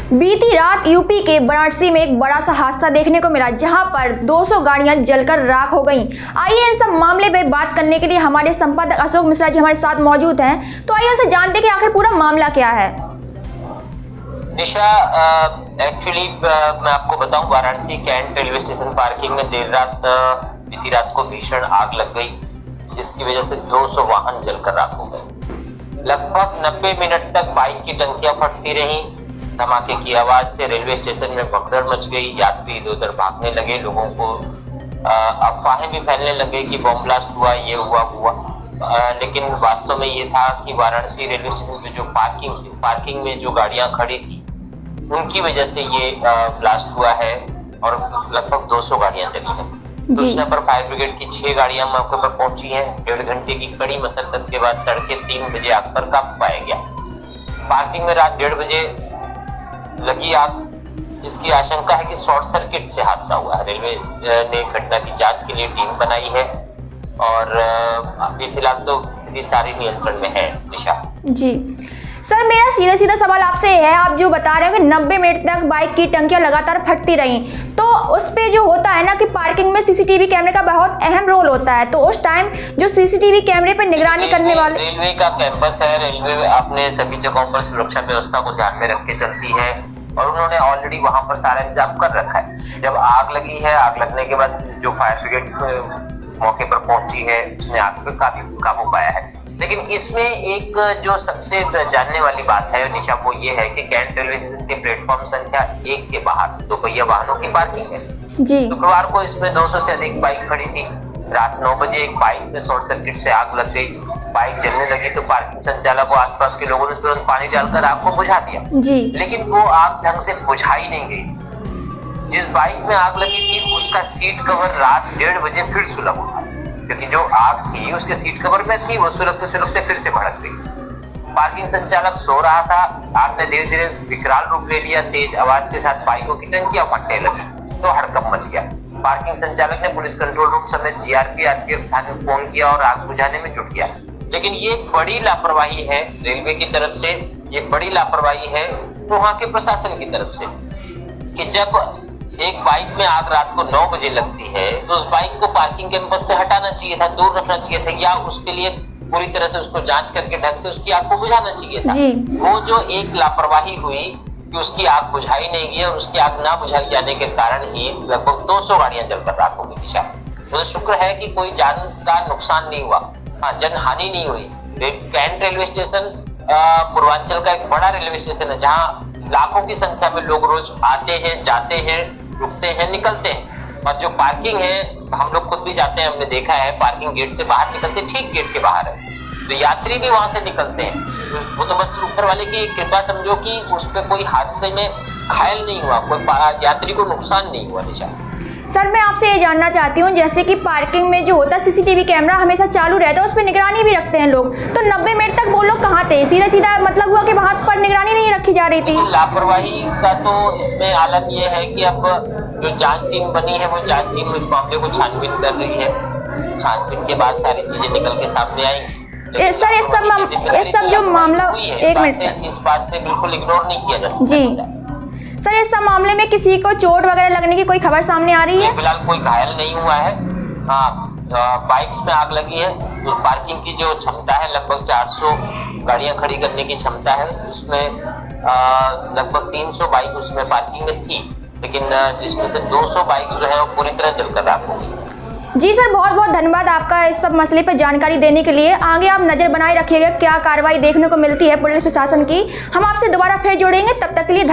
बीती रात यूपी के वाराणसी में एक बड़ा सा हादसा देखने को मिला, जहां पर 200 गाड़ियां जलकर राख हो गईं। आइए इन सब मामले पे बात करने के लिए हमारे संपादक अशोक मिश्रा जी हमारे साथ मौजूद हैं। तो आइए उनसे जानते कि आखिर पूरा मामला क्या है। निशा, एक्चुअली मैं आपको बताऊं, Varanasi cantt railway station parking में बीती रात को भीषण आग लग गई, जिसकी वजह से 200 वाहन जलकर राख हो गए। लगभग 90 मिनट तक बाइक की टंकियां फटती रहीं। धमाके की आवाज से रेलवे स्टेशन में भगदड़ मच गई। यात्री इधर उधर भागने लगे। लोगों को अफवाहें भी फैलने लगे कि बम ब्लास्ट हुआ, ये हुआ। लेकिन वास्तव में ये था कि वाराणसी रेलवे स्टेशन पे जो पार्किंग में जो गाड़ियां खड़ी थी, उनकी वजह से ये ब्लास्ट हुआ है और लगभग 200 गाड़ियां जली हैं। सूचना पर फायर ब्रिगेड की 6 गाड़ियां मौके पर पहुंची हैं। 1.5 घंटे की कड़ी मशक्कत के बाद तड़के 3 बजे आग पर काबू पाया गया। पार्किंग में रात 1:30 बजे लगी आग, जिसकी आशंका है कि शॉर्ट सर्किट से हादसा हुआ है। रेलवे ने घटना की जांच के लिए टीम बनाई है और अभी फिलहाल तो स्थिति सारी नियंत्रण में है। निशा जी सर, मेरा सीधा सवाल आपसे है, आप जो बता रहे हो कि 90 मिनट तक बाइक की टंकियां लगातार फटती रहीं, तो उस पे जो होता है ना कि पार्किंग में सीसीटीवी कैमरे का बहुत अहम रोल होता है, तो उस टाइम जो सीसीटीवी कैमरे पर निगरानी करने वाले रेलवे का कैंपस है। रेलवे अपने सभी जगहों पर सुरक्षा व्यवस्था को ध्यान में रख के चलती है और उन्होंने ऑलरेडी वहां पर सारा इंतजाम कर रखा है। जब आग लगी है, आग लगने के बाद जो फायर ब्रिगेड मौके पर पहुंची है, उसने आग पे काबू पाया है। लेकिन इसमें एक जो सबसे जानने वाली बात है निशा, वो ये है कि कैंट रेलवे स्टेशन के प्लेटफॉर्म संख्या 1 के बाहर 2 पहिया वाहनों की पार्किंग है। जी शुक्रवार को इसमें 200 से अधिक बाइक खड़ी थी। रात 9 बजे एक बाइक में शॉर्ट सर्किट से आग लग गई। बाइक जलने लगी तो पार्किंग संचालक और आसपास के लोगों ने तुरंत पानी डालकर आग को बुझा दिया। जी लेकिन वो आग ढंग से बुझाई नहीं गई। जिस बाइक में आग लगी थी, उसका सीट कवर रात 1:30 बजे फिर सुलग उठा, क्योंकि जो आग थी उसके सीट कवर में थी, वो सुलगते फिर से भड़क गई। पार्किंग संचालक सो रहा था। आग ने धीरे धीरे विकराल रूप ले लिया। तेज आवाज के साथ बाइकों की टंकियां फटने लगी तो हड़कंप मच गया। पार्किंग संचालक ने पुलिस कंट्रोल रूम समेत जीआरपी आरपीएफ थाने में फोन किया और आग बुझाने में जुट गया। लेकिन ये बड़ी लापरवाही है रेलवे की तरफ से, ये बड़ी लापरवाही है वहां के प्रशासन की तरफ से कि जब एक बाइक में आग रात को 9 बजे लगती है तो उस बाइक को पार्किंग कैंपस से हटाना चाहिए था, दूर रखना चाहिए था, या उसके लिए पूरी तरह से उसको जांच करके ढंग से उसकी आग को बुझाना चाहिए था। वो जो एक लापरवाही हुई कि उसकी आग बुझाई नहीं गई और उसकी आग ना बुझाई जाने के कारण ही लगभग 200 गाड़ियां जलकर राख हो गई। दिशा, तो शुक्र है कि कोई जान का नुकसान नहीं हुआ, जन हानि नहीं हुई। कैंट रेलवे स्टेशन पूर्वांचल का एक बड़ा रेलवे स्टेशन है, जहाँ लाखों की संख्या में लोग रोज आते हैं, जाते हैं, रुकते हैं, निकलते हैं। और जो पार्किंग है, हम लोग खुद भी जाते हैं, हमने देखा है, पार्किंग गेट से बाहर निकलते ठीक गेट के बाहर है, तो यात्री भी वहां से निकलते हैं। वो तो बस ऊपर वाले की कृपा समझो कि उस पर कोई हादसे में घायल नहीं हुआ, कोई यात्री को नुकसान नहीं हुआ। निशा सर, मैं आपसे ये जानना चाहती हूँ, जैसे कि पार्किंग में जो होता है सीसीटीवी कैमरा हमेशा चालू रहता है, उस पर निगरानी भी रखते हैं लोग, तो 90 मिनट तक वो लोग कहाँ थे? सीधा मतलब हुआ कि वहां पर निगरानी नहीं रखी जा रही थी। लापरवाही का तो इसमें आलम यह है कि अब जो जांच टीम बनी है, वो जांच टीम इस मामले को छानबीन कर रही है। छानबीन के बाद सारी चीजें निकल के सामने आएंगी। सर, इस सब जो मामला, एक मिनट, इस बात से बिल्कुल इग्नोर नहीं किया जा सकता। जी सर, इस सब मामले में किसी को चोट वगैरह लगने की कोई खबर सामने आ रही है? फिलहाल कोई घायल नहीं हुआ है। बाइक्स में आग लगी है। तो पार्किंग की जो क्षमता है, लगभग 400 गाड़ियां खड़ी करने की क्षमता है। उसमें लगभग 300 बाइक उसमें पार्किंग में थी, लेकिन जिसमें से 200 बाइक जो है वो पूरी तरह जलकर राख हो गई। जी सर, बहुत बहुत धन्यवाद आपका इस सब मसले पर जानकारी देने के लिए। आगे आप नजर बनाए रखिएगा क्या कार्रवाई देखने को मिलती है पुलिस प्रशासन की। हम आपसे दोबारा फिर जुड़ेंगे, तब तक के लिए